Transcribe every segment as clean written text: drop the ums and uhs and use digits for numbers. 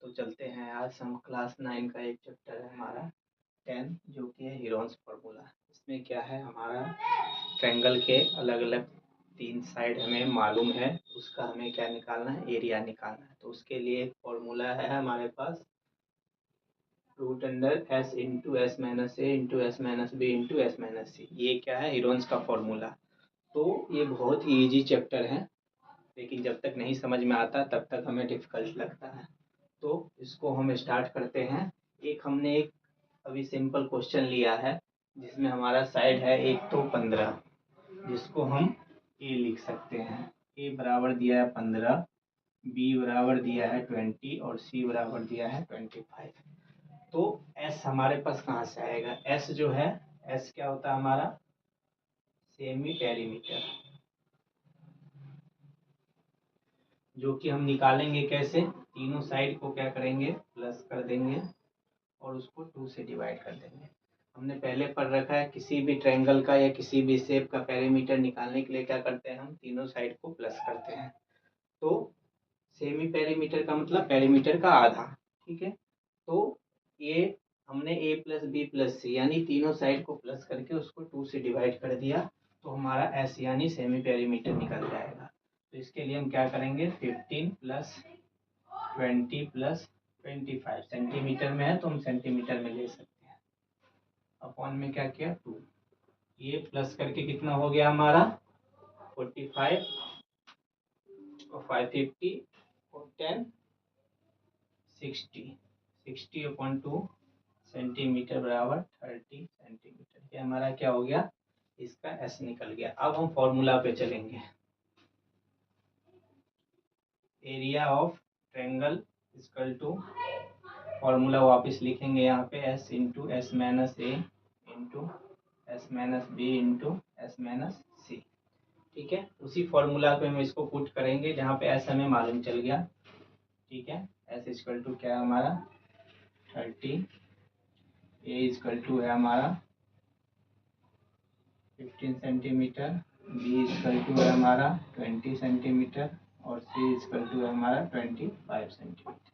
तो चलते हैं, आज हम क्लास 9 का एक चैप्टर है हमारा 10 जो कि है हीरोन्स फार्मूला। इसमें क्या है, हमारा ट्रायंगल के अलग अलग 3 साइड हमें मालूम है, उसका हमें क्या निकालना है, एरिया निकालना है। तो उसके लिए एक फॉर्मूला है हमारे पास, root under S into S minus A into S minus B into S minus C. ये क्या है, हीरोन्स का फॉर्मूला। तो ये बहुत ही ईजी चैप्टर है, लेकिन जब तक नहीं समझ में आता तब तक हमें डिफ़िकल्ट लगता है। तो इसको हम स्टार्ट करते हैं। हमने एक अभी सिंपल क्वेश्चन लिया है जिसमें हमारा साइड है एक तो 15, जिसको हम ए लिख सकते हैं। ए बराबर दिया है 15, बी बराबर दिया है 20 और सी बराबर दिया है 25। तो एस हमारे पास कहाँ से आएगा, एस जो है, एस क्या होता है हमारा, सेमी पेरीमीटर, जो कि हम निकालेंगे कैसे, तीनों साइड को क्या करेंगे, प्लस कर देंगे और उसको 2 से डिवाइड कर देंगे। हमने पहले पढ़ रखा है, किसी भी ट्रायंगल का या किसी भी शेप का पेरीमीटर निकालने के लिए क्या करते हैं, हम तीनों साइड को प्लस करते हैं। तो सेमी पेरीमीटर का मतलब पेरीमीटर का आधा, ठीक है। तो ये हमने ए प्लस बी प्लस सी यानी तीनों साइड को प्लस करके उसको 2 से डिवाइड कर दिया, तो हमारा एस यानी सेमी पेरीमीटर निकल जाएगा। तो इसके लिए हम क्या करेंगे, 15 प्लस 20 प्लस 25 सेंटीमीटर में है तो हम सेंटीमीटर में ले सकते हैं। अपॉन में क्या किया, 2, ये प्लस करके कितना हो गया हमारा, 45 और 550 और 10 60 अपॉन 2 सेंटीमीटर बराबर 30 सेंटीमीटर। ये हमारा क्या हो गया, इसका एस निकल गया। अब हम फॉर्मूला पे चलेंगे। Area of triangle equal to, formula वापस लिखेंगे यहाँ पे, S into S minus A into S minus B into S minus C, ठीक है। उसी फॉर्मूला पे हम इसको पुट करेंगे जहाँ पे एस हमें मालूम चल गया, ठीक है। एस इक्वल टू क्या है हमारा 30, ए इक्वल टू है हमारा 15 सेंटीमीटर, बी इक्वल टू है हमारा 20 सेंटीमीटर और सी इक्वल टू है हमारा 25 सेंटीमीटर।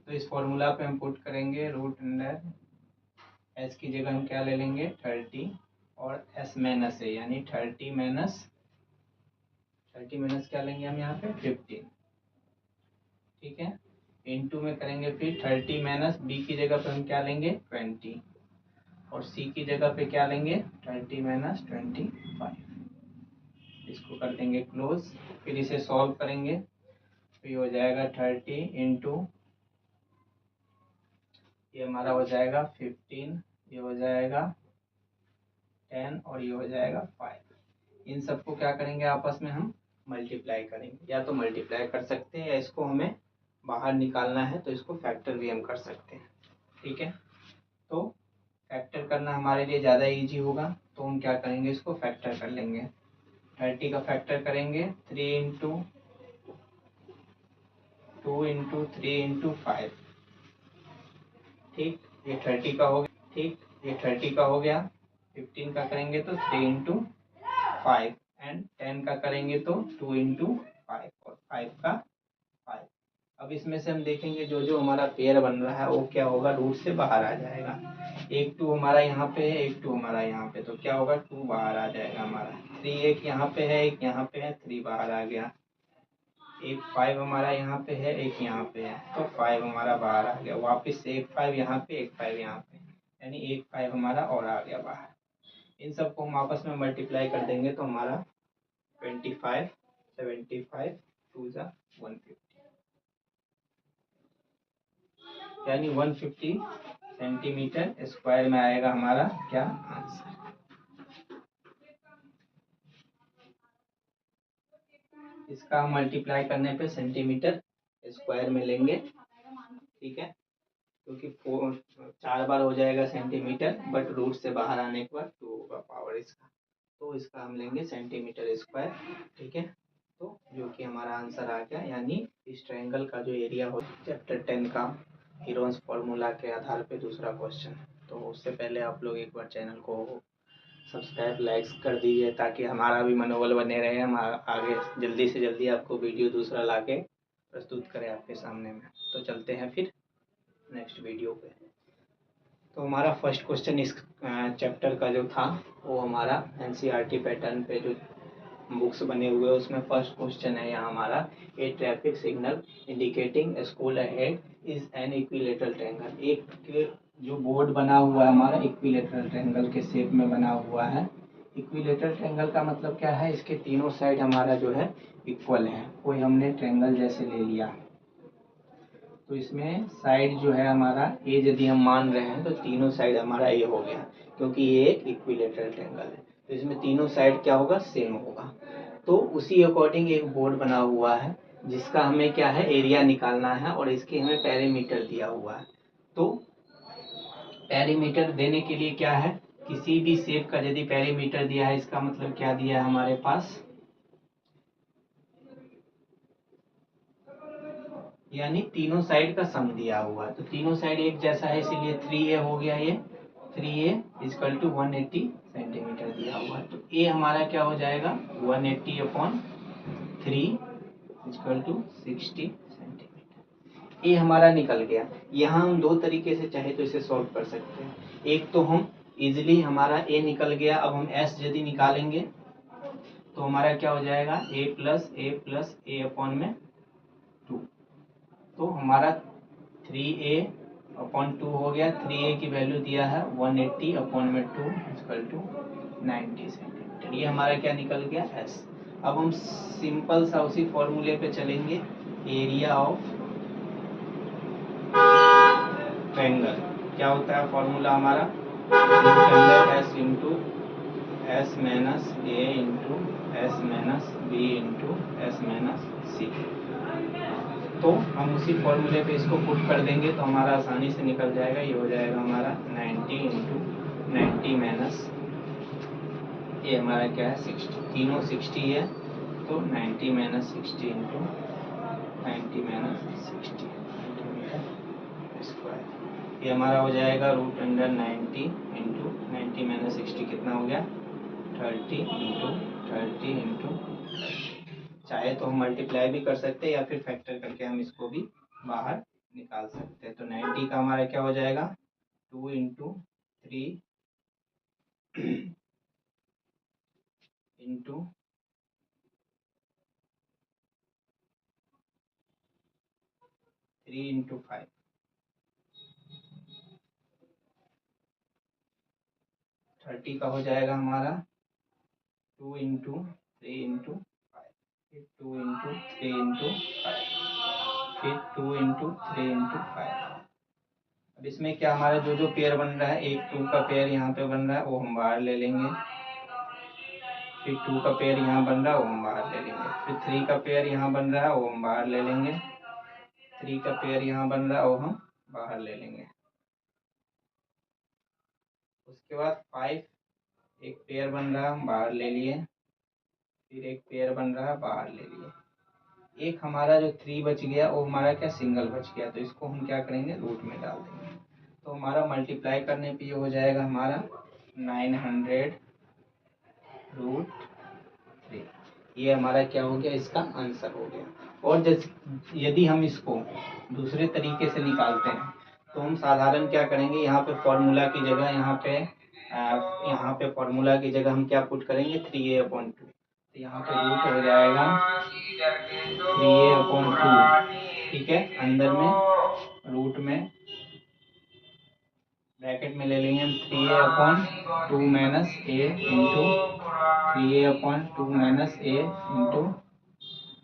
तो इस फॉर्मूला पे हम पुट करेंगे, रूट अंडर एस की जगह हम क्या ले लेंगे 30 और एस माइनस ए यानी 30 माइनस क्या लेंगे हम यहाँ पे 15, ठीक है। इनटू में करेंगे फिर 30 माइनस बी की जगह पे हम क्या लेंगे 20 और सी की जगह पे क्या लेंगे 30 माइनस 25। इसको कर देंगे क्लोज, फिर इसे सॉल्व करेंगे तो ये हो जाएगा 30 इंटू, ये हमारा हो जाएगा 15, ये हो जाएगा 10 और ये हो जाएगा 5। इन सबको क्या करेंगे, आपस में हम मल्टीप्लाई करेंगे। या तो मल्टीप्लाई कर सकते हैं या इसको हमें बाहर निकालना है तो इसको फैक्टर भी हम कर सकते हैं, ठीक है। तो फैक्टर करना हमारे लिए ज़्यादा इजी होगा, तो हम क्या करेंगे, इसको फैक्टर कर लेंगे। 30 का फैक्टर करेंगे 3 इंटू 2 इंटू 3 इंटू 5, ठीक। ये 30 का हो गया, ठीक, ये 30 का हो गया। 15 का करेंगे तो 3 इंटू 5 एंड 10 का करेंगे तो 2 इंटू 5 और 5 का 5। अब इसमें से हम देखेंगे जो जो हमारा पेयर बन रहा है वो क्या होगा, रूट से बाहर आ जाएगा। एक 2 हमारा यहाँ पे है, एक 2 हमारा यहाँ पे, तो क्या होगा 2 बाहर आ जाएगा हमारा। 3 एक यहाँ पे है, एक यहाँ पे है, 3 बाहर आ गया। एक 5 हमारा यहाँ पे है, एक यहाँ पे है, तो 5 हमारा बाहर आ गया। वापस से एक 5 यहाँ पे, एक 5 यहाँ पे, यानी एक 5 हमारा और आ गया बाहर। इन सबको हम आपस में मल्टीप्लाई कर देंगे तो हमारा 25 75 2 जा 150, यानी 150 सेंटीमीटर स्क्वायर में आएगा हमारा क्या आंसर। इसका हम मल्टीप्लाई करने पे सेंटीमीटर स्क्वायर में लेंगे, ठीक है, क्योंकि 4 बार हो जाएगा सेंटीमीटर, बट रूट से बाहर आने के बाद 2 होगा पावर इसका, तो इसका हम लेंगे सेंटीमीटर स्क्वायर, ठीक है। तो जो कि हमारा आंसर आ गया, यानी इस ट्रायंगल का जो एरिया हो, चैप्टर 10 का हीरोन्स फार्मूला के आधार पे दूसरा क्वेश्चन। तो उससे पहले आप लोग एक बार चैनल को सब्सक्राइब लाइक्स कर दीजिए ताकि हमारा भी मनोबल बने रहे, हम आगे जल्दी से जल्दी आपको वीडियो दूसरा ला के प्रस्तुत करें आपके सामने में। तो चलते हैं फिर नेक्स्ट वीडियो पे। तो हमारा फर्स्ट क्वेश्चन इस चैप्टर का जो था वो हमारा एनसीईआरटी पैटर्न पे जो बुक्स बने हुए हैं उसमें फर्स्ट क्वेश्चन है यहाँ हमारा, a traffic signal indicating school ahead is an equilateral triangle. एक जो बोर्ड बना हुआ है हमारा इक्विलेटरल ट्रायंगल के शेप में बना हुआ है। इक्विलेटरल ट्रायंगल का मतलब क्या है, इसके तीनों साइड हमारा जो है इक्वल है। कोई हमने ट्रायंगल जैसे ले लिया तो इसमें साइड जो है हमारा ए यदि हम मान रहे हैं तो तीनों साइड हमारा ए हो गया, क्योंकि ये एक इक्विलेटरल ट्रायंगल है तो इसमें तीनों साइड क्या होगा, सेम होगा। तो उसी अकॉर्डिंग एक बोर्ड बना हुआ है जिसका हमें क्या है, एरिया निकालना है और इसके हमें पेरीमीटर दिया हुआ है। तो पेरीमीटर देने के लिए क्या है, किसी भी शेप का यदि पेरीमीटर दिया है इसका मतलब क्या दिया है हमारे पास, यानी तीनों साइड का सम दिया हुआ है। तो तीनों साइड एक जैसा है इसीलिए 3a हो गया, ये 3a इक्वल टू 180 सेंटीमीटर दिया हुआ है। तो a हमारा क्या हो जाएगा 180/3 इक्वल टू 60 सेंटीमीटर। a हमारा निकल गया। यहाँ हम दो तरीके से चाहे तो इसे सॉल्व कर सकते हैं। एक तो हम इजिली हमारा a निकल गया, अब हम s यदि निकालेंगे तो हमारा क्या हो जाएगा a+a+a/2। तो हमारा 3a/2 हो गया। 3a की वैल्यू दिया है 180/2 इक्वल टू 90 सेंटीमीटर। ये हमारा क्या निकल गया s। अब हम सिंपल सा उसी फॉर्मूले पे चलेंगे, एरिया ऑफ ट्रायंगल क्या होता है फॉर्मूला हमारा, s into S minus A into S minus B into S minus C. तो हम उसी फॉर्मूले पे इसको पुट कर देंगे तो हमारा आसानी से निकल जाएगा। ये हो जाएगा हमारा 90 इंटू 90 माइनस ये हमारा क्या है 60, तीनों 60 है तो 90 minus 60 into 90 minus 60 centimetre square. ये हमारा हो जाएगा √90 इंटू 90 माइनस 60 कितना हो गया 30 इंटू 30 इंटू 30। चाहे तो हम मल्टीप्लाई भी कर सकते हैं या फिर फैक्टर करके हम इसको भी बाहर निकाल सकते हैं। तो 90 का हमारा क्या हो जाएगा 2 इंटू 3 इंटू 3 इंटू 5। 30 का हो जाएगा हमारा 2 इंटू 3 इंटू 5, फिर 2 इंटू 3 इंटू 5, फिर 2 इंटू 3 इंटू 5। अब इसमें क्या हमारा जो जो पेयर बन रहा है, एक 2 का पेयर यहाँ पे बन रहा है वो हम बाहर ले लेंगे, फिर 2 का पेयर यहाँ बन रहा है वो हम बाहर ले लेंगे, फिर 3 का पेयर यहाँ बन रहा है वो हम बाहर ले लेंगे, 3 का पेयर यहाँ बन रहा है वो हम बाहर ले लेंगे। उसके बाद 5 एक पेयर बन रहा है हम बाहर ले लिए, फिर एक पेयर बन रहा है बाहर ले लिए। एक हमारा जो 3 बच गया वो हमारा क्या सिंगल बच गया, तो इसको हम क्या करेंगे रूट में डाल देंगे। तो हमारा मल्टीप्लाई करने पे ये हो जाएगा हमारा 900√3। ये हमारा क्या हो गया, इसका आंसर हो गया। और जैसे यदि हम इसको दूसरे तरीके से निकालते हैं तो हम साधारण क्या करेंगे, यहाँ पे फॉर्मूला की जगह यहाँ पे फॉर्मूला की जगह हम क्या पुट करेंगे 3a/2। तो यहाँ पे रूट हो जाएगा 3a/2, ठीक है। अंदर में रूट में ब्रैकेट में ले लेंगे हम 3a/2 minus a into 3a/2 minus a into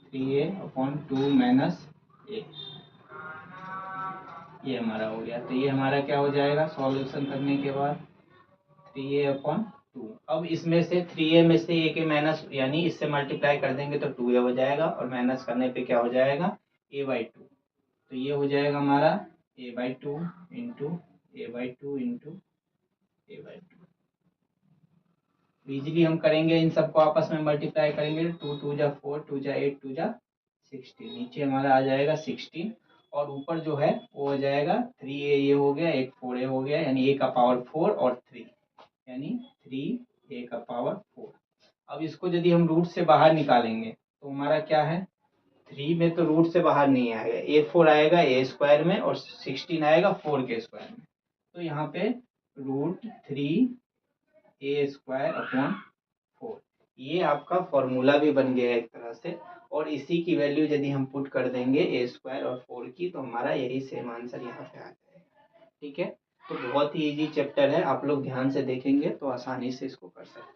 3a/2 minus a। ये हमारा हो गया। तो ये हमारा क्या हो जाएगा सॉल्यूशन करने के बाद 3a/2। अब इसमें से 3a में से a के माइनस यानी इससे मल्टीप्लाई कर देंगे तो 2a हो जाएगा और माइनस करने पे क्या हो जाएगा a/2। तो ये हो जाएगा हमारा a/2 into a/2 into a/2। Easily हम करेंगे, इन सबको आपस में मल्टीप्लाई करेंगे 2 2 जा 4 2 जा 8 2 जा 16। नीचे हमारा आ जाएगा 16 और ऊपर जो है वो हो जाएगा 3a ये हो गया, एक 4a हो गया, यानी a का पावर 4 और 3 यानी 3a का पावर 4। अब इसको यदि हम रूट से बाहर निकालेंगे तो हमारा क्या है 3 में तो रूट से बाहर नहीं आएगा, A4 आएगा ए स्क्वायर में और 16 आएगा 4 के स्क्वायर में। तो यहाँ पे √3a² 4, ये आपका फॉर्मूला भी बन गया एक तरह से। और इसी की वैल्यू यदि हम पुट कर देंगे A² और 4 की, तो हमारा यही सेम आंसर यहाँ पे आ जाएगा। ठीक है, तो बहुत ही इजी चैप्टर है, आप लोग ध्यान से देखेंगे तो आसानी से इसको कर सकते हैं।